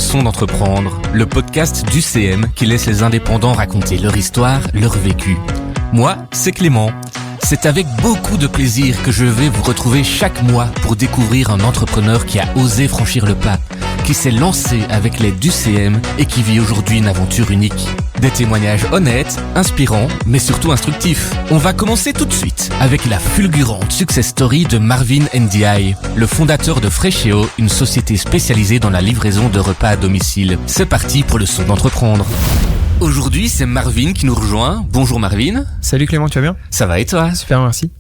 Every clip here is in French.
Leçon d'entreprendre, le podcast d'UCM qui laisse les indépendants raconter leur histoire, leur vécu. Moi, c'est Clément. C'est avec beaucoup de plaisir que je vais vous retrouver chaque mois pour découvrir un entrepreneur qui a osé franchir le pas, qui s'est lancé avec l'aide d'UCM et qui vit aujourd'hui une aventure unique. Des témoignages honnêtes, inspirants, mais surtout instructifs. On va commencer tout de suite avec la fulgurante success story de Marvin Ndiaye, le fondateur de Fresheo, une société spécialisée dans la livraison de repas à domicile. C'est parti pour Leçon d'entreprendre. Aujourd'hui, c'est Marvin qui nous rejoint. Bonjour Marvin. Salut Clément, tu vas bien ? Ça va et toi ? Super, merci.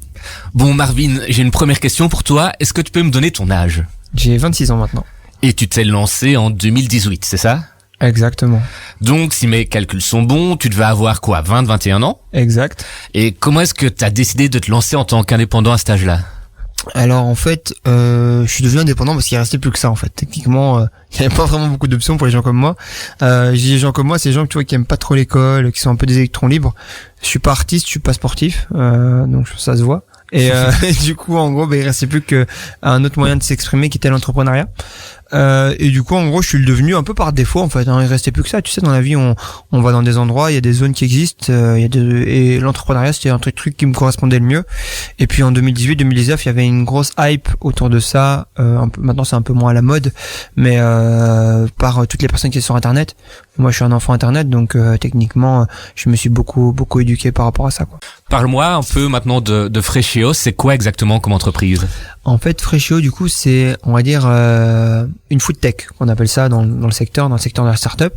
Bon Marvin, j'ai une première question pour toi. Est-ce que tu peux me donner ton âge ? J'ai 26 ans maintenant. Et tu t'es lancé en 2018, c'est ça ? Exactement. Donc, si mes calculs sont bons, tu devais avoir quoi, 20-21 ans ? Exact. Et comment est-ce que tu as décidé de te lancer en tant qu'indépendant à cet âge-là ? Alors en fait, je suis devenu indépendant parce qu'il restait plus que ça en fait. Techniquement, il n'y avait pas vraiment beaucoup d'options pour les gens comme moi. Je dis les gens comme moi, c'est les gens tu vois qui aiment pas trop l'école, qui sont un peu des électrons libres. Je suis pas artiste, je suis pas sportif, donc ça se voit. Et du coup, en gros, il restait plus qu'un autre moyen de s'exprimer qui était l'entrepreneuriat. Et du coup, en gros, je suis le devenu un peu par défaut, en fait. Il restait plus que ça. Tu sais, dans la vie, on va dans des endroits, il y a des zones qui existent, et l'entrepreneuriat, c'était un truc qui me correspondait le mieux. Et puis, en 2018-2019, il y avait une grosse hype autour de ça. Maintenant, c'est un peu moins à la mode, mais par toutes les personnes qui sont sur Internet. Moi, je suis un enfant Internet, donc techniquement, je me suis beaucoup éduqué par rapport à ça, quoi. Parle-moi un peu maintenant de Fresheo. C'est quoi exactement comme entreprise ? En fait, Fresheo, du coup, c'est, on va dire, une food tech, qu'on appelle ça dans le secteur de la startup.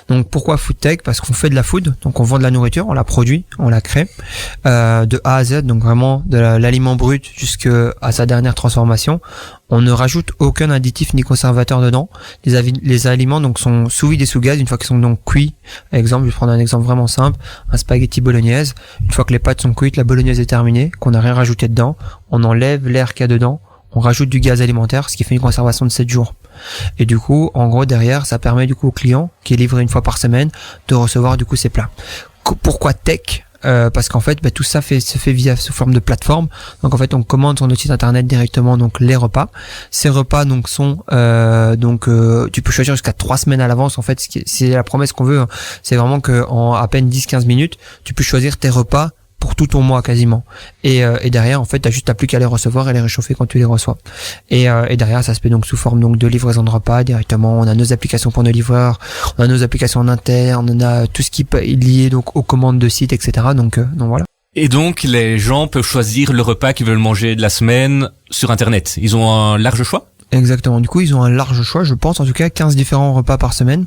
Donc, pourquoi food tech ? Parce qu'on fait de la food, donc on vend de la nourriture, on la produit, on la crée, de A à Z, donc vraiment de l'aliment brut jusqu'à sa dernière transformation. On ne rajoute aucun additif ni conservateur dedans. Les aliments donc sont sous vide et sous gaz une fois qu'ils sont donc cuits. Exemple, je vais prendre un exemple vraiment simple, un spaghetti bolognaise. Une fois que les pâtes sont cuites, la bolognaise est terminée, qu'on n'a rien rajouté dedans, on enlève l'air qu'il y a dedans, on rajoute du gaz alimentaire, ce qui fait une conservation de 7 jours. Et du coup, en gros, derrière, ça permet du coup au client, qui est livré une fois par semaine, de recevoir du coup ses plats. Pourquoi tech ? Parce qu'en fait, tout ça se fait via sous forme de plateforme. Donc en fait, on commande sur notre site internet directement donc les repas. Ces repas donc sont tu peux choisir jusqu'à 3 semaines à l'avance. En fait, c'est la promesse qu'on veut. Hein. C'est vraiment que en à peine 10-15 minutes, tu peux choisir tes repas pour tout ton mois quasiment. Et derrière, en fait, t'as plus qu'à les recevoir et les réchauffer quand tu les reçois. Et derrière, ça se fait donc sous forme donc de livraison de repas directement. On a nos applications pour nos livreurs, on a nos applications en interne, on a tout ce qui est lié donc aux commandes de sites, etc. Donc voilà. Et donc, les gens peuvent choisir le repas qu'ils veulent manger de la semaine sur Internet. Ils ont un large choix ? Exactement. Du coup, ils ont un large choix, je pense, en tout cas, 15 différents repas par semaine.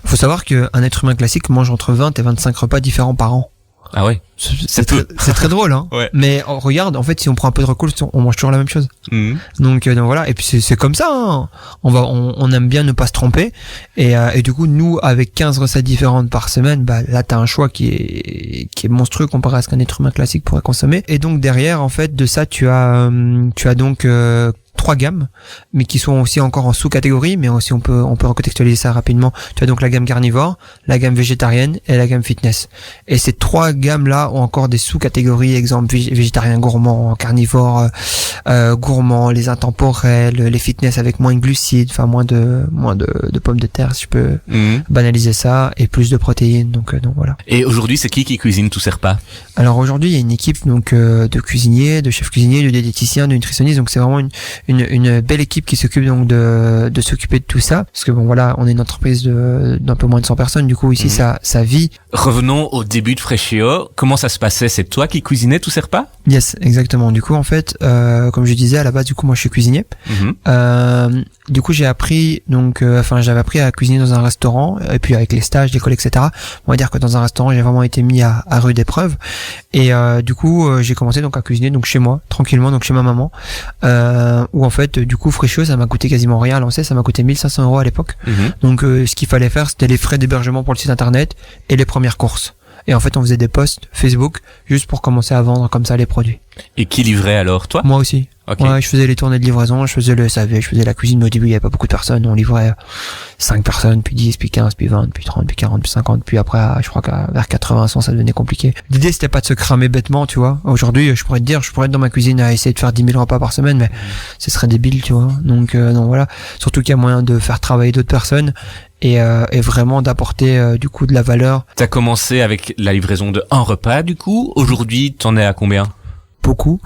Il faut savoir qu'un être humain classique mange entre 20 et 25 repas différents par an. Ah ouais. C'est très drôle, hein. Ouais. Mais regarde, en fait, si on prend un peu de recul, on mange toujours la même chose. Mmh. Donc voilà. Et puis c'est comme ça, hein. On aime bien ne pas se tromper. Et du coup, nous, avec 15 recettes différentes par semaine, là, t'as un choix qui est monstrueux comparé à ce qu'un être humain classique pourrait consommer. Et donc derrière, en fait, de ça, tu as donc 3 gammes, mais qui sont aussi encore en sous-catégorie, mais aussi on peut recontextualiser ça rapidement. Tu as donc la gamme carnivore, la gamme végétarienne et la gamme fitness. Et ces 3 gammes-là ont encore des sous-catégories, exemple végétarien gourmand, carnivore gourmand, les intemporels, les fitness avec moins de glucides, enfin moins de pommes de terre, si je peux banaliser ça, et plus de protéines. Donc voilà. Et aujourd'hui, c'est qui cuisine tous ces repas ? Alors aujourd'hui, il y a une équipe donc de cuisiniers, de chefs cuisiniers, de diététiciens, de nutritionnistes. Donc c'est vraiment une belle équipe qui s'occupe donc de s'occuper de tout ça, parce que bon voilà, on est une entreprise d'un peu moins de 100 personnes, du coup ici ça vit. Revenons au début de Fresheo. Comment ça se passait ? C'est toi qui cuisinais tous ces repas ? Yes, exactement. Du coup en fait, comme je disais à la base, du coup moi je suis cuisinier. Du coup j'avais appris à cuisiner dans un restaurant, et puis avec les stages, l'école, etc. On va dire que dans un restaurant j'ai vraiment été mis à rude épreuve, et du coup j'ai commencé donc à cuisiner donc chez moi, tranquillement, donc chez ma maman, où en fait du coup Fresheo ça m'a coûté quasiment rien à lancer, ça m'a coûté 1500 € à l'époque. Donc ce qu'il fallait faire, c'était les frais d'hébergement pour le site internet et les premières courses. Et en fait, on faisait des posts Facebook juste pour commencer à vendre comme ça les produits. Et qui livrait alors, toi? Moi aussi. Okay. Ouais, je faisais les tournées de livraison, je faisais le SAV, je faisais la cuisine, mais au début, il y avait pas beaucoup de personnes. On livrait 5 personnes, puis 10, puis 15, puis 20, puis 30, puis 40, puis 50, puis après, je crois qu'à vers 80, 100, ça devenait compliqué. L'idée, c'était pas de se cramer bêtement, tu vois. Aujourd'hui, je pourrais être dans ma cuisine à essayer de faire 10 000 repas par semaine, mais ce serait débile, tu vois. Donc voilà. Surtout qu'il y a moyen de faire travailler d'autres personnes. Et vraiment d'apporter du coup de la valeur. T'as commencé avec la livraison de un repas du coup. Aujourd'hui, t'en es à combien? Beaucoup.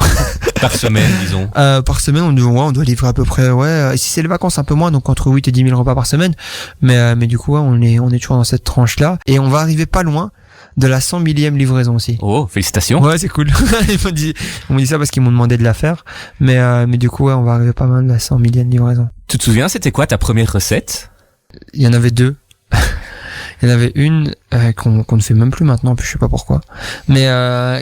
Par semaine, disons. Par semaine, on doit livrer à peu près, si c'est les vacances, un peu moins, donc entre 8 et 10 000 repas par semaine. Mais du coup, on est toujours dans cette tranche-là. Et on va arriver pas loin de la 100 millième livraison aussi. Oh, félicitations. Ouais, c'est cool. On me dit ça parce qu'ils m'ont demandé de la faire. Mais du coup, on va arriver pas mal de la 100 millième livraison. Tu te souviens, c'était quoi ta première recette? Il y en avait deux. Il y en avait une qu'on ne fait même plus maintenant, je sais pas pourquoi, mais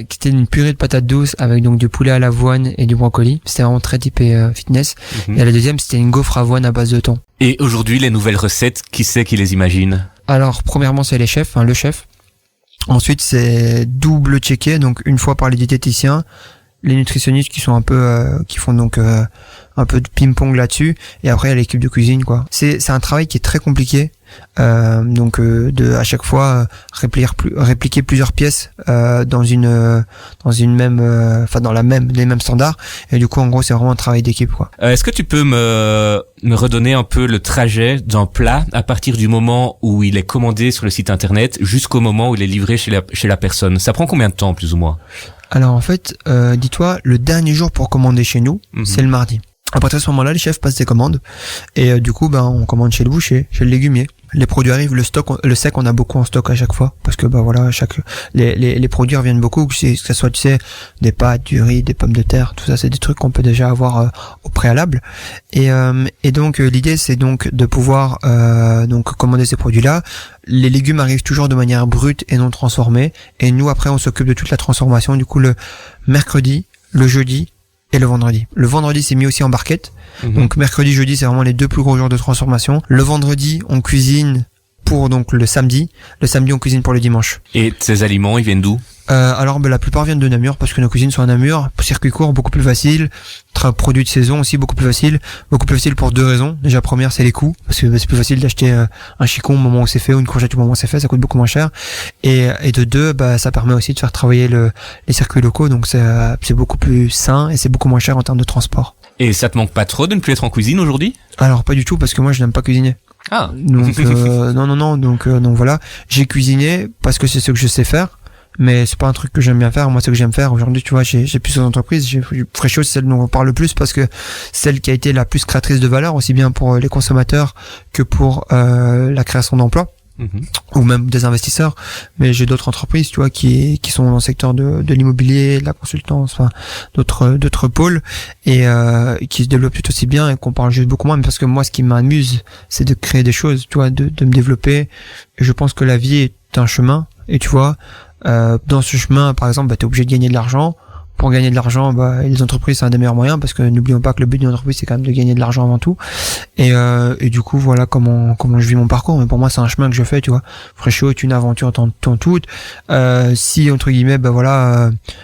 qui était une purée de patates douces avec donc du poulet à l'avoine et du brocoli. C'était vraiment très typé fitness. Et la deuxième, c'était une gaufre avoine à base de thon. Et aujourd'hui, les nouvelles recettes, qui c'est qui les imagine? Alors, premièrement, c'est les chefs, le chef. Ensuite, c'est double checké, donc une fois par les diététiciens, les nutritionnistes qui sont un peu qui font donc un peu de ping-pong là-dessus, et après il y a l'équipe de cuisine, quoi. C'est un travail qui est très compliqué, donc de à chaque fois répliquer plusieurs pièces dans une même les mêmes standards, et du coup en gros c'est vraiment un travail d'équipe, quoi. Est-ce que tu peux me redonner un peu le trajet d'un plat à partir du moment où il est commandé sur le site internet jusqu'au moment où il est livré chez la personne? Ça prend combien de temps plus ou moins? Alors en fait, dis-toi, le dernier jour pour commander chez nous, c'est le mardi. À partir de ce moment-là, les chefs passent des commandes, et du coup, on commande chez le boucher, chez le légumier. Les produits arrivent, le sec, on a beaucoup en stock à chaque fois, parce que voilà, les produits reviennent beaucoup, que ce soit, tu sais, des pâtes, du riz, des pommes de terre, tout ça, c'est des trucs qu'on peut déjà avoir au préalable. Et donc l'idée, c'est donc de pouvoir donc commander ces produits-là. Les légumes arrivent toujours de manière brute et non transformée, et nous après, on s'occupe de toute la transformation. Du coup, le mercredi, le jeudi et le vendredi. Le vendredi, c'est mis aussi en barquette. Donc mercredi, jeudi, c'est vraiment les deux plus gros jours de transformation. Le vendredi, on cuisine pour donc le samedi. Le samedi, on cuisine pour le dimanche. Et ces aliments, ils viennent d'où? Alors la plupart viennent de Namur, parce que nos cuisines sont à Namur. Circuit court, beaucoup plus facile. Produits de saison aussi, beaucoup plus facile pour deux raisons. Déjà, première, c'est les coûts, parce que c'est plus facile d'acheter un chicon au moment où c'est fait, ou une courgette au moment où c'est fait, ça coûte beaucoup moins cher. Et de deux, ça permet aussi de faire travailler les circuits locaux, donc c'est beaucoup plus sain et c'est beaucoup moins cher en termes de transport. Et ça te manque pas trop de ne plus être en cuisine aujourd'hui? Alors pas du tout, parce que moi je n'aime pas cuisiner. Ah. Donc non, donc voilà, j'ai cuisiné parce que c'est ce que je sais faire. Mais c'est pas un truc que j'aime bien faire. Moi, ce que j'aime faire aujourd'hui, tu vois, j'ai plusieurs entreprises. Fréchot, c'est celle dont on parle le plus, parce que celle qui a été la plus créatrice de valeur, aussi bien pour les consommateurs que pour la création d'emplois, ou même des investisseurs. Mais j'ai d'autres entreprises, tu vois, qui sont dans le secteur de l'immobilier, de la consultance, enfin d'autres pôles, et qui se développent tout aussi bien, et qu'on parle juste beaucoup moins. Parce que moi, ce qui m'amuse, c'est de créer des choses, tu vois, de me développer. Et je pense que la vie est un chemin, et tu vois. Dans ce chemin, par exemple, t'es obligé de gagner de l'argent. Pour gagner de l'argent, les entreprises, c'est un des meilleurs moyens, parce que n'oublions pas que le but d'une entreprise, c'est quand même de gagner de l'argent avant tout. Et du coup, voilà comment je vis mon parcours. Mais pour moi, c'est un chemin que je fais, tu vois. Fréchot est une aventure en toute. Si, entre guillemets,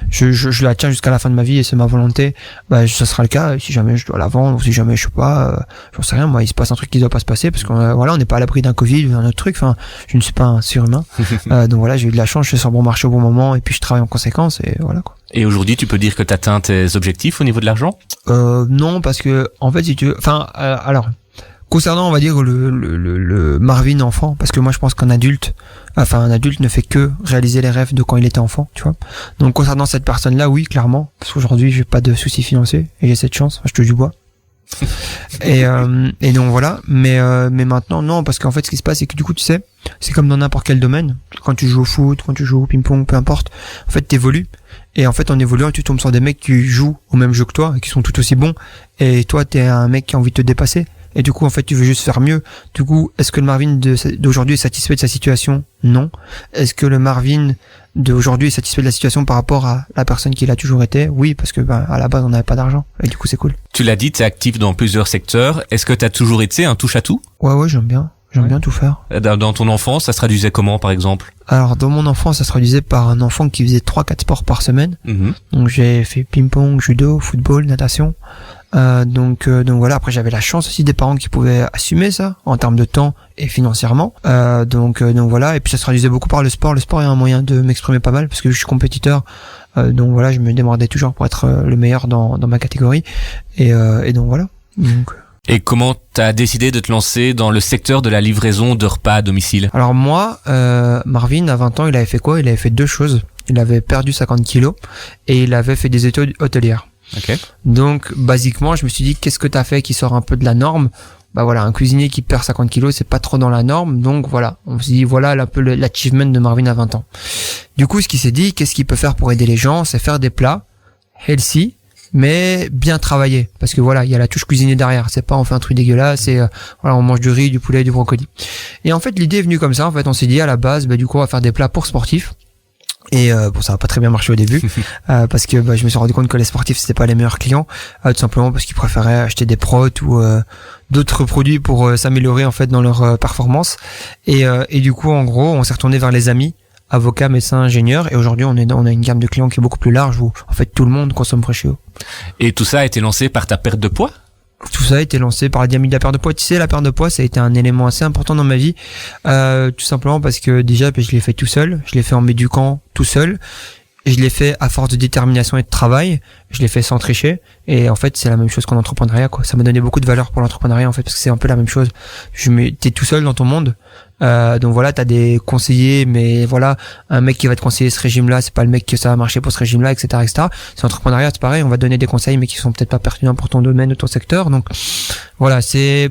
je la tiens jusqu'à la fin de ma vie, et c'est ma volonté, ça sera le cas. Si jamais je dois la vendre, ou si jamais je sais pas, j'en sais rien, moi, il se passe un truc qui doit pas se passer, parce qu'on on n'est pas à l'abri d'un Covid ou d'un autre truc. Enfin, je ne suis pas un surhumain. Donc voilà, j'ai eu de la chance, je suis sur le bon marché au bon moment, et puis je travaille en conséquence, et voilà, quoi. Et aujourd'hui, tu peux dire que tu atteins tes objectifs au niveau de l'argent? Non, parce que en fait, si tu veux, alors concernant, on va dire le Marvin enfant, parce que moi je pense un adulte ne fait que réaliser les rêves de quand il était enfant, tu vois. Donc concernant cette personne-là, oui, clairement, parce qu'aujourd'hui j'ai pas de soucis financiers et j'ai cette chance, je touche du bois. Et donc voilà, mais maintenant non, parce qu'en fait ce qui se passe, c'est que du coup, tu sais, c'est comme dans n'importe quel domaine. Quand tu joues au foot, quand tu joues au ping-pong, peu importe, en fait t'évolues. Et en fait, en évoluant, tu tombes sur des mecs qui jouent au même jeu que toi et qui sont tout aussi bons. Et toi, t'es un mec qui a envie de te dépasser. Et du coup, en fait, tu veux juste faire mieux. Du coup, est-ce que le Marvin d'aujourd'hui est satisfait de sa situation? Non. Est-ce que le Marvin d'aujourd'hui est satisfait de la situation par rapport à la personne qu'il a toujours été? Oui, parce que à la base, on n'avait pas d'argent. Et du coup, c'est cool. Tu l'as dit, t'es actif dans plusieurs secteurs. Est-ce que t'as toujours été un touche-à-tout? Ouais, j'aime bien. J'aime bien tout faire. Dans ton enfance, ça se traduisait comment, par exemple? Alors, dans mon enfance, ça se traduisait par un enfant qui faisait 3-4 sports par semaine. Donc, j'ai fait ping-pong, judo, football, natation. Donc voilà. Après, j'avais la chance aussi des parents qui pouvaient assumer ça en termes de temps et financièrement. Donc voilà. Et puis, ça se traduisait beaucoup par le sport. Le sport est un moyen de m'exprimer pas mal parce que je suis compétiteur. Donc voilà, je me démerdais toujours pour être le meilleur dans ma catégorie. Et donc voilà. Et comment t'as décidé de te lancer dans le secteur de la livraison de repas à domicile? Alors moi, Marvin, à 20 ans, il avait fait quoi? Il avait fait 2 choses. Il avait perdu 50 kilos et il avait fait des études hôtelières. Okay. Donc, basiquement, je me suis dit, qu'est-ce que t'as fait qui sort un peu de la norme? Bah voilà, un cuisinier qui perd 50 kilos, c'est pas trop dans la norme. Donc voilà, on s'est dit, voilà un peu l'achievement de Marvin à 20 ans. Du coup, ce qu'il s'est dit, qu'est-ce qu'il peut faire pour aider les gens? C'est faire des plats healthy, mais bien travaillé, parce que voilà, il y a la touche cuisinée derrière. C'est pas on fait un truc dégueulasse, c'est voilà, on mange du riz, du poulet, du brocoli. Et en fait, l'idée est venue comme ça. En fait, on s'est dit à la base, du coup, on va faire des plats pour sportifs. Et bon, ça a pas très bien marché au début, parce que je me suis rendu compte que les sportifs c'était pas les meilleurs clients, tout simplement parce qu'ils préféraient acheter des protes ou d'autres produits pour s'améliorer en fait dans leur performance. Et du coup, en gros, on s'est retourné vers les amis. Avocats, médecins, ingénieurs, et aujourd'hui on a une gamme de clients qui est beaucoup plus large où en fait tout le monde consomme Freshio. Et tout ça a été lancé par ta perte de poids? Tout ça a été lancé par la dynamique de la perte de poids. Tu sais, la perte de poids, ça a été un élément assez important dans ma vie, tout simplement parce que déjà, je l'ai fait tout seul, je l'ai fait en m'éduquant tout seul, et je l'ai fait à force de détermination et de travail, je l'ai fait sans tricher, et en fait, c'est la même chose qu'en entrepreneuriat, quoi. Ça m'a donné beaucoup de valeur pour l'entrepreneuriat, en fait, parce que c'est un peu la même chose. T'es tout seul dans ton monde. Donc voilà, t'as des conseillers, mais voilà, un mec qui va te conseiller ce régime-là, c'est pas le mec que ça va marcher pour ce régime-là, etc., etc. C'est l'entrepreneuriat, c'est pareil, on va te donner des conseils, mais qui sont peut-être pas pertinents pour ton domaine ou ton secteur. Donc voilà,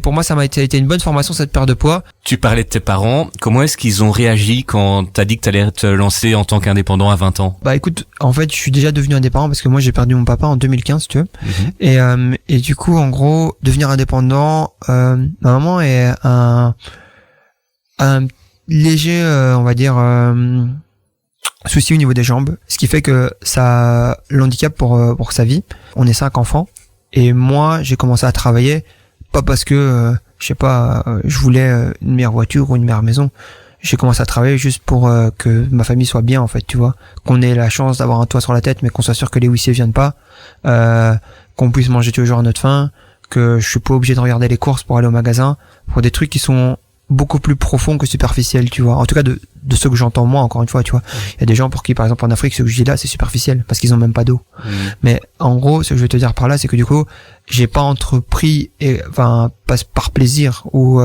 pour moi, ça a été une bonne formation, cette perte de poids. Tu parlais de tes parents. Comment est-ce qu'ils ont réagi quand t'as dit que t'allais te lancer en tant qu'indépendant à 20 ans? Bah écoute, en fait, je suis déjà devenu indépendant parce que moi, j'ai perdu mon papa en 2015, tu veux. Et du coup, en gros, devenir indépendant, ma maman est un léger, on va dire, souci au niveau des jambes, ce qui fait que ça l'handicape pour sa vie. On est 5 enfants et moi j'ai commencé à travailler pas parce que je sais pas, je voulais une meilleure voiture ou une meilleure maison. J'ai commencé à travailler juste pour que ma famille soit bien, en fait, tu vois, qu'on ait la chance d'avoir un toit sur la tête, mais qu'on soit sûr que les huissiers viennent pas, qu'on puisse manger tous les jours à notre faim, que je suis pas obligé de regarder les courses pour aller au magasin, pour des trucs qui sont beaucoup plus profond que superficiel, tu vois. En tout cas, de ce que j'entends moi, encore une fois, tu vois. Il y a des gens pour qui, par exemple, en Afrique, ce que je dis là, c'est superficiel, parce qu'ils ont même pas d'eau. Mais, en gros, ce que je veux te dire par là, c'est que du coup, j'ai pas entrepris, par plaisir, ou,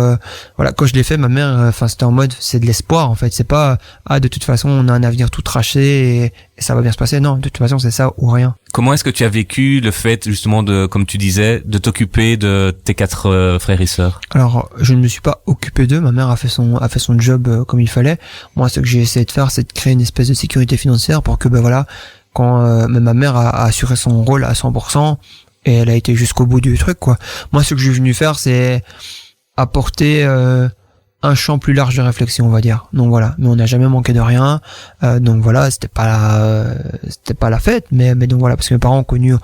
voilà, quand je l'ai fait, ma mère, c'était en mode, c'est de l'espoir, en fait. C'est pas, de toute façon, on a un avenir tout traché, et ça va bien se passer. Non, de toute façon, c'est ça ou rien. Comment est-ce que tu as vécu le fait, justement, comme tu disais, de t'occuper de tes 4 frères et sœurs? Alors, je ne me suis pas occupé d'eux. Ma mère a fait son job comme il fallait. Moi, ce que j'ai essayé de faire, c'est de créer une espèce de sécurité financière pour que, voilà, quand ma mère a assuré son rôle à 100%, et elle a été jusqu'au bout du truc, quoi. Moi, ce que je suis venu faire, c'est apporter un champ plus large de réflexion, on va dire. Donc voilà, mais on n'a jamais manqué de rien. Donc voilà, c'était pas la fête, mais donc voilà, parce que mes parents ont connu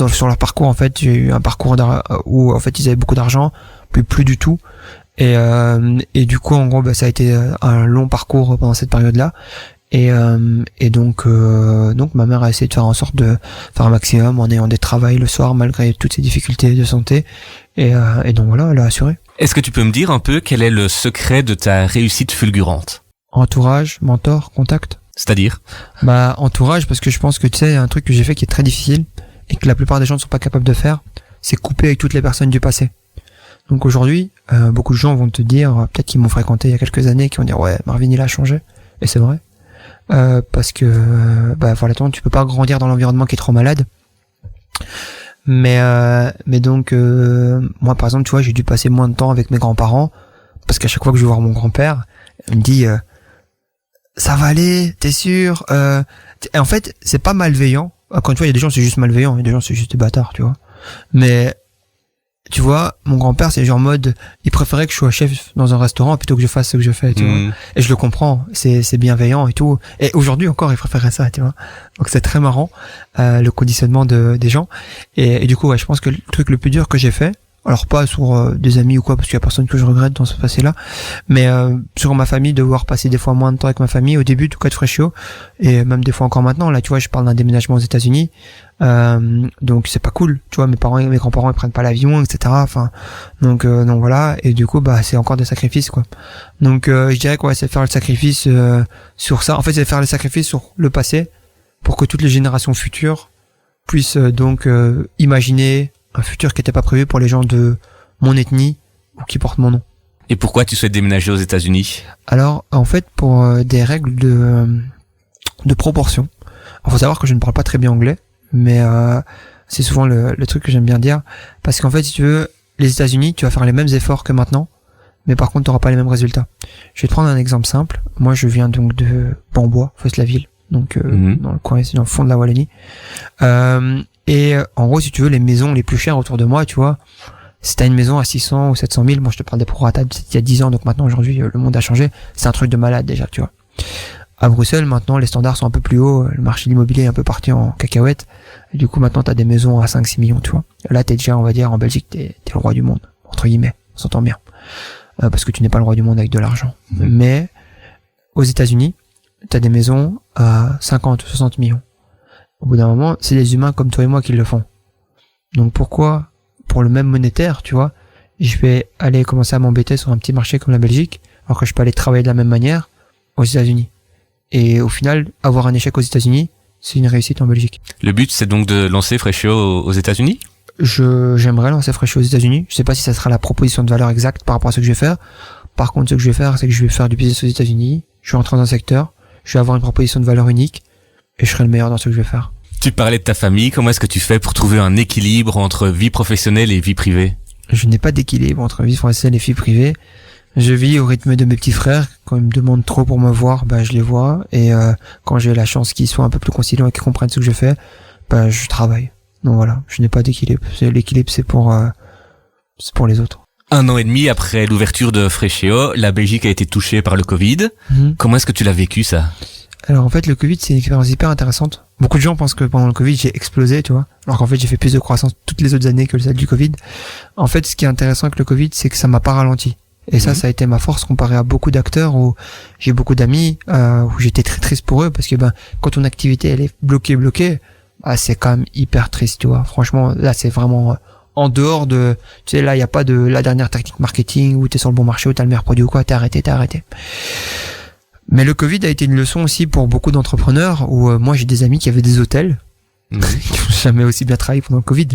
sur leur parcours, en fait, j'ai eu un parcours où en fait ils avaient beaucoup d'argent, puis plus du tout. Et du coup, en gros, ça a été un long parcours pendant cette période-là. Et donc ma mère a essayé de faire en sorte de faire un maximum en ayant des travails le soir malgré toutes ces difficultés de santé. Et donc voilà, elle a assuré. Est-ce que tu peux me dire un peu quel est le secret de ta réussite fulgurante? Entourage, mentor, contact. C'est-à-dire? Entourage, parce que je pense que tu sais, un truc que j'ai fait qui est très difficile et que la plupart des gens ne sont pas capables de faire, c'est couper avec toutes les personnes du passé. Donc aujourd'hui, beaucoup de gens vont te dire, peut-être qu'ils m'ont fréquenté il y a quelques années, qui vont dire ouais, Marvin il a changé, et c'est vrai, parce que voilà, tu peux pas grandir dans l'environnement qui est trop malade. Mais donc moi par exemple, tu vois, j'ai dû passer moins de temps avec mes grands-parents parce qu'à chaque fois que je vais voir mon grand-père, il me dit ça va aller, t'es sûr? Et en fait, c'est pas malveillant. Encore une fois, il y a des gens c'est juste malveillant, il y a des gens c'est juste des bâtards, tu vois. Mais tu vois, mon grand-père, c'est genre mode, il préférait que je sois chef dans un restaurant plutôt que je fasse ce que je fais, tu vois. Et je le comprends, c'est bienveillant et tout. Et aujourd'hui encore, il préférait ça, tu vois. Donc c'est très marrant, le conditionnement des gens. Et du coup, ouais, je pense que le truc le plus dur que j'ai fait, Alors pas sur des amis ou quoi, parce qu'il y a personne que je regrette dans ce passé-là, mais sur ma famille, devoir passer des fois moins de temps avec ma famille au début, tout cas de Freshio, et même des fois encore maintenant. Là, tu vois, je parle d'un déménagement aux États-Unis, donc c'est pas cool. Tu vois, mes grands-parents ils prennent pas l'avion, etc. Enfin, donc voilà, et du coup, bah c'est encore des sacrifices, quoi. Donc je dirais quoi, c'est faire le sacrifice sur ça. En fait, c'est faire le sacrifice sur le passé pour que toutes les générations futures puissent donc imaginer un futur qui n'était pas prévu pour les gens de mon ethnie ou qui portent mon nom. Et pourquoi tu souhaites déménager aux États-Unis? Alors, en fait, pour des règles de proportion. Il faut savoir que je ne parle pas très bien anglais, mais c'est souvent le truc que j'aime bien dire, parce qu'en fait, si tu veux, les États-Unis, tu vas faire les mêmes efforts que maintenant, mais par contre, tu n'auras pas les mêmes résultats. Je vais te prendre un exemple simple. Moi, je viens donc de Bambois, Fos-la-Ville, donc dans le coin, c'est dans le fond de la Wallonie. Et en gros, si tu veux, les maisons les plus chères autour de moi, tu vois, si t'as une maison à 600 ou 700 000, moi je te parle des prorata il y a 10 ans, donc maintenant aujourd'hui le monde a changé, c'est un truc de malade déjà, tu vois. À Bruxelles, maintenant les standards sont un peu plus hauts, le marché de l'immobilier est un peu parti en cacahuète, et du coup maintenant t'as des maisons à 5-6 millions, tu vois. Là t'es déjà, on va dire, en Belgique, t'es le roi du monde, entre guillemets, on s'entend bien, parce que tu n'es pas le roi du monde avec de l'argent. Mais aux États-Unis, t'as des maisons à 50 ou 60 millions. Au bout d'un moment, c'est des humains comme toi et moi qui le font. Donc pourquoi, pour le même monétaire, tu vois, je vais aller commencer à m'embêter sur un petit marché comme la Belgique, alors que je peux aller travailler de la même manière aux États-Unis. Et au final, avoir un échec aux États-Unis, c'est une réussite en Belgique. Le but, c'est donc de lancer Freshio aux États-Unis? J'aimerais lancer Freshio aux États-Unis. Je sais pas si ça sera la proposition de valeur exacte par rapport à ce que je vais faire. Par contre, ce que je vais faire, c'est que je vais faire du business aux États-Unis. Je vais rentrer dans un secteur. Je vais avoir une proposition de valeur unique. Et je serai le meilleur dans ce que je vais faire. Tu parlais de ta famille, comment est-ce que tu fais pour trouver un équilibre entre vie professionnelle et vie privée? Je n'ai pas d'équilibre entre vie professionnelle et vie privée. Je vis au rythme de mes petits frères. Quand ils me demandent trop pour me voir, bah je les vois. Et quand j'ai la chance qu'ils soient un peu plus conciliants et qu'ils comprennent ce que je fais, bah je travaille. Donc voilà, je n'ai pas d'équilibre. L'équilibre, c'est pour les autres. 1 an et demi après l'ouverture de Freshio, la Belgique a été touchée par le Covid. Comment est-ce que tu l'as vécu, ça? Alors en fait, le Covid, c'est une expérience hyper intéressante. Beaucoup de gens pensent que pendant le Covid, j'ai explosé, tu vois. Alors qu'en fait, j'ai fait plus de croissance toutes les autres années que celle du Covid. En fait, ce qui est intéressant avec le Covid, c'est que ça m'a pas ralenti. Et ça a été ma force comparé à beaucoup d'acteurs où j'ai beaucoup d'amis, où j'étais très triste pour eux parce que quand ton activité, elle est bloquée, c'est quand même hyper triste, tu vois. Franchement, là, c'est vraiment en dehors de, tu sais, là, il y a pas de la dernière technique marketing où t'es sur le bon marché, où t'as le meilleur produit ou quoi, t'es arrêté. Mais le Covid a été une leçon aussi pour beaucoup d'entrepreneurs où moi j'ai des amis qui avaient des hôtels qui n'ont jamais aussi bien travaillé pendant le Covid.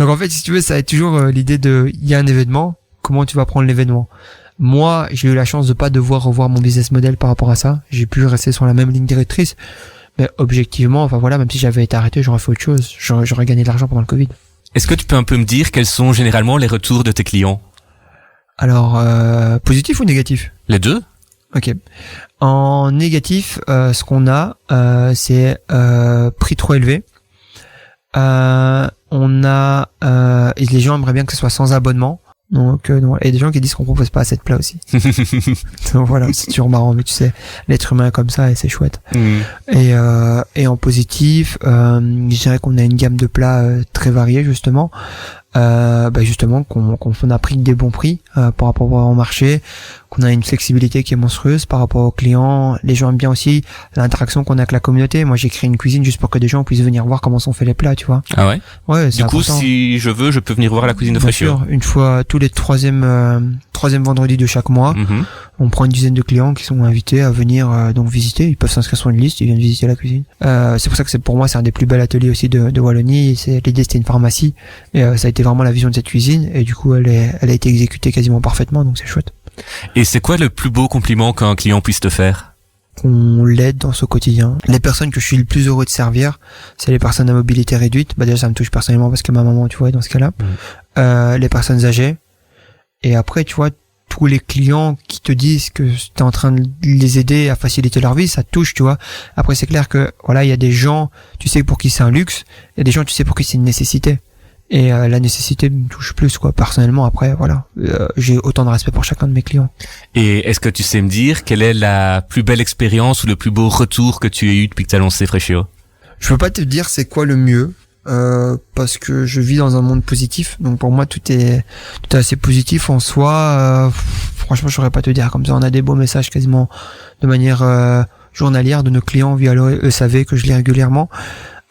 Donc en fait, si tu veux, ça a toujours l'idée de, il y a un événement, comment tu vas prendre l'événement. Moi, j'ai eu la chance de pas devoir revoir mon business model par rapport à ça. J'ai pu rester sur la même ligne directrice. Mais objectivement, enfin voilà, même si j'avais été arrêté, j'aurais fait autre chose. J'aurais gagné de l'argent pendant le Covid. Est-ce que tu peux un peu me dire quels sont généralement les retours de tes clients? Alors, positif ou négatif? Les deux? Ok. En négatif, ce qu'on a, c'est prix trop élevé. On a et les gens aimeraient bien que ce soit sans abonnement. Donc, et il y a des gens qui disent qu'on propose pas assez de plats aussi. Donc voilà, c'est toujours marrant, mais tu sais, l'être humain est comme ça et c'est chouette. Et en positif, je dirais qu'on a une gamme de plats très variée justement. Justement qu'on a pris des bons prix par rapport au marché, qu'on a une flexibilité qui est monstrueuse par rapport aux clients. Les gens aiment bien aussi l'interaction qu'on a avec la communauté. Moi, j'ai créé une cuisine juste pour que des gens puissent venir voir comment sont faits les plats, tu vois. Ah ouais? Ouais, c'est du coup, important. si je veux, je peux venir voir la cuisine de Freshio. Une fois tous les troisième vendredi de chaque mois, on prend une dizaine de clients qui sont invités à venir donc visiter. Ils peuvent s'inscrire sur une liste, ils viennent visiter la cuisine. C'est pour ça que pour moi, c'est un des plus bels ateliers aussi de Wallonie. L'idée, c'était une pharmacie et ça a été vraiment la vision de cette cuisine et du coup, elle a été exécutée quasiment parfaitement, donc c'est chouette. Et c'est quoi le plus beau compliment qu'un client puisse te faire? Qu'on l'aide dans son quotidien. Les personnes que je suis le plus heureux de servir, c'est les personnes à mobilité réduite. Déjà, ça me touche personnellement parce que ma maman, tu vois, est dans ce cas-là. Les personnes âgées. Et après, tu vois, tous les clients qui te disent que t'es en train de les aider à faciliter leur vie, ça te touche, tu vois. Après, c'est clair que, voilà, il y a des gens, tu sais, pour qui c'est un luxe. Il y a des gens, tu sais, pour qui c'est une nécessité. Et la nécessité me touche plus, quoi. Personnellement, après, voilà, j'ai autant de respect pour chacun de mes clients. Et est-ce que tu sais me dire quelle est la plus belle expérience ou le plus beau retour que tu as eu depuis que tu as lancé Freshio? Je peux pas te dire c'est quoi le mieux, parce que je vis dans un monde positif. Donc pour moi, tout est assez positif en soi. Franchement, je saurais pas te dire. Comme ça, on a des beaux messages quasiment de manière journalière de nos clients via le SAV que je lis régulièrement.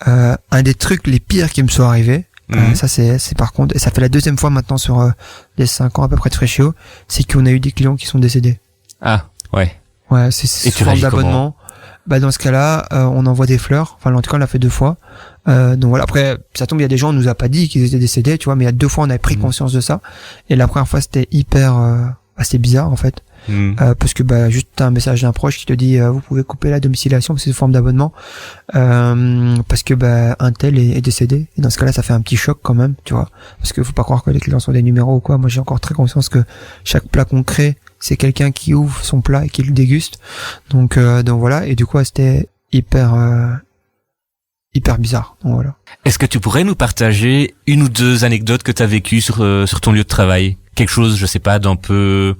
Un des trucs les pires qui me sont arrivés, ça c'est par contre, et ça fait la deuxième fois maintenant sur les 5 ans à peu près de Freshio, c'est qu'on a eu des clients qui sont décédés. Ah, ouais. Ouais, c'est sous forme d'abonnement. Bah dans ce cas-là, on envoie des fleurs. Enfin, en tout cas, on l'a fait 2 fois. Donc voilà. Après, ça tombe, il y a des gens, on nous a pas dit qu'ils étaient décédés, tu vois, mais il y a 2 fois, on avait pris conscience de ça. Et la première fois, c'était hyper assez bizarre en fait. Parce que bah juste t'as un message d'un proche qui te dit vous pouvez couper la domiciliation, c'est une forme d'abonnement, parce que bah un tel est décédé, et dans ce cas-là ça fait un petit choc quand même, tu vois, parce que faut pas croire que les clients sont des numéros ou quoi. Moi j'ai encore très conscience que chaque plat qu'on crée, c'est quelqu'un qui ouvre son plat et qui le déguste, donc voilà. Et du coup c'était hyper bizarre, donc voilà. Est-ce que tu pourrais nous partager une ou 2 anecdotes que t'as vécues sur ton lieu de travail, quelque chose, je sais pas, d'un peu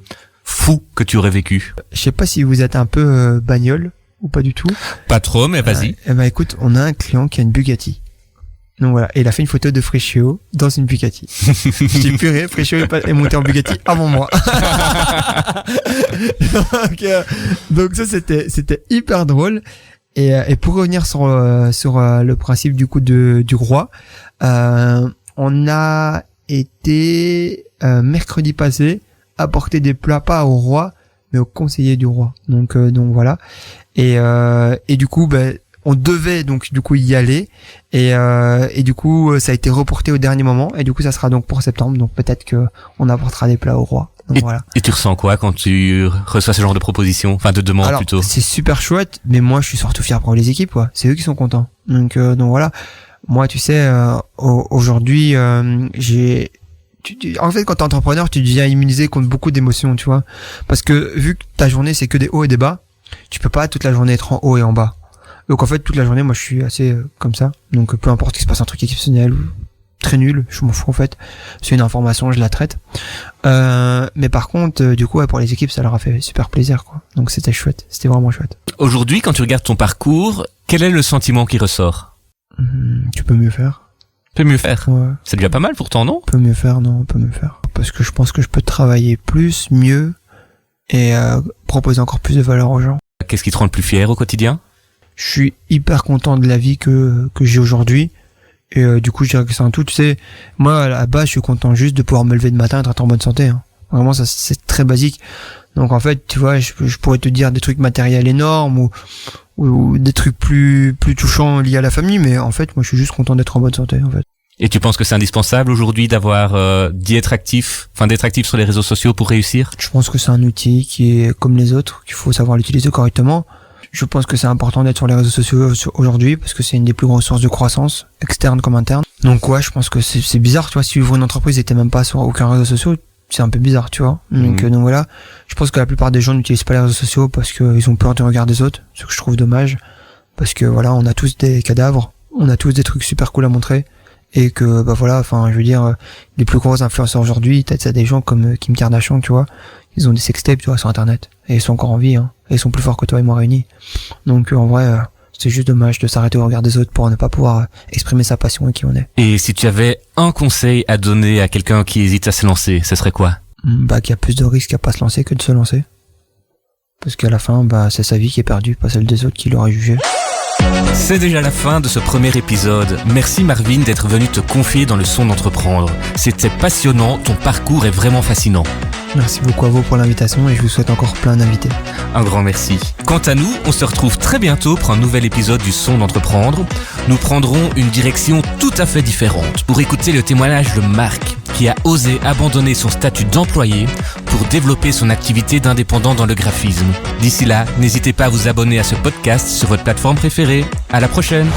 fou que tu aurais vécu? Je sais pas si vous êtes un peu bagnole ou pas du tout. Pas trop, mais vas-y. Eh ben écoute, on a un client qui a une Bugatti. Donc voilà, et il a fait une photo de Freshio dans une Bugatti. J'ai puré, Freshio est monté en Bugatti avant moi. Donc ça c'était hyper drôle. Et pour revenir sur le principe du coup du roi, on a été mercredi passé apporter des plats pas au roi mais au conseiller du roi. Donc voilà. Et du coup on devait donc du coup y aller, et du coup ça a été reporté au dernier moment, et du coup ça sera donc pour septembre, donc peut-être que on apportera des plats au roi. Donc voilà. Et tu ressens quoi quand tu reçois ce genre de propositions, enfin de demandes plutôt? C'est super chouette, mais moi je suis surtout fier pour les équipes, quoi. C'est eux qui sont contents. Donc voilà. Moi tu sais aujourd'hui en fait, quand t'es entrepreneur, tu deviens immunisé contre beaucoup d'émotions, tu vois. Parce que vu que ta journée, c'est que des hauts et des bas, tu peux pas toute la journée être en haut et en bas. Donc en fait, toute la journée, moi, je suis assez comme ça. Donc peu importe qu'il se passe un truc exceptionnel ou très nul, je m'en fous en fait. C'est une information, je la traite. Mais par contre, du coup, pour les équipes, ça leur a fait super plaisir, quoi. Donc c'était chouette, c'était vraiment chouette. Aujourd'hui, quand tu regardes ton parcours, quel est le sentiment qui ressort? Tu peux mieux faire. Peut mieux faire. Ouais. C'est déjà pas mal pourtant, non? Peut mieux faire, non, peut mieux faire. Parce que je pense que je peux travailler plus, mieux, et proposer encore plus de valeur aux gens. Qu'est-ce qui te rend le plus fier au quotidien? Je suis hyper content de la vie que j'ai aujourd'hui. Et du coup, je dirais que c'est un tout. Tu sais, moi, à la base, je suis content juste de pouvoir me lever le matin et d'être en bonne santé. Hein. Vraiment, ça, c'est très basique. Donc, en fait, tu vois, je pourrais te dire des trucs matériels énormes ou des trucs plus touchants liés à la famille. Mais en fait, moi, je suis juste content d'être en bonne santé, en fait. Et tu penses que c'est indispensable aujourd'hui d'être actif sur les réseaux sociaux pour réussir? Je pense que c'est un outil qui est comme les autres, qu'il faut savoir l'utiliser correctement. Je pense que c'est important d'être sur les réseaux sociaux aujourd'hui parce que c'est une des plus grosses sources de croissance, externe comme interne. Donc ouais, je pense que c'est bizarre, tu vois, si tu ouvres une entreprise et t'es même pas sur aucun réseau social, c'est un peu bizarre, tu vois. Donc voilà, je pense que la plupart des gens n'utilisent pas les réseaux sociaux parce qu'ils ont peur du regard des autres, ce que je trouve dommage, parce que voilà, on a tous des cadavres, on a tous des trucs super cool à montrer, et que bah voilà, enfin je veux dire, les plus gros influenceurs aujourd'hui, peut-être c'est des gens comme Kim Kardashian, tu vois, ils ont des sextapes, tu vois, sur internet, et ils sont encore en vie, hein, et ils sont plus forts que toi et moi réunis. Donc en vrai, c'est juste dommage de s'arrêter au regard des autres pour ne pas pouvoir exprimer sa passion et qui on est. Et si tu avais un conseil à donner à quelqu'un qui hésite à se lancer, ce serait quoi? Bah qu'il y a plus de risques à pas se lancer que de se lancer, parce qu'à la fin, bah c'est sa vie qui est perdue, pas celle des autres qui l'auraient jugé. C'est déjà la fin de ce premier épisode. Merci Marvin d'être venu te confier dans le son d'entreprendre. C'était passionnant, ton parcours est vraiment fascinant. Merci beaucoup à vous pour l'invitation et je vous souhaite encore plein d'invités. Un grand merci. Quant à nous, on se retrouve très bientôt pour un nouvel épisode du Son d'entreprendre. Nous prendrons une direction tout à fait différente pour écouter le témoignage de Marc, qui a osé abandonner son statut d'employé pour développer son activité d'indépendant dans le graphisme. D'ici là, n'hésitez pas à vous abonner à ce podcast sur votre plateforme préférée. À la prochaine!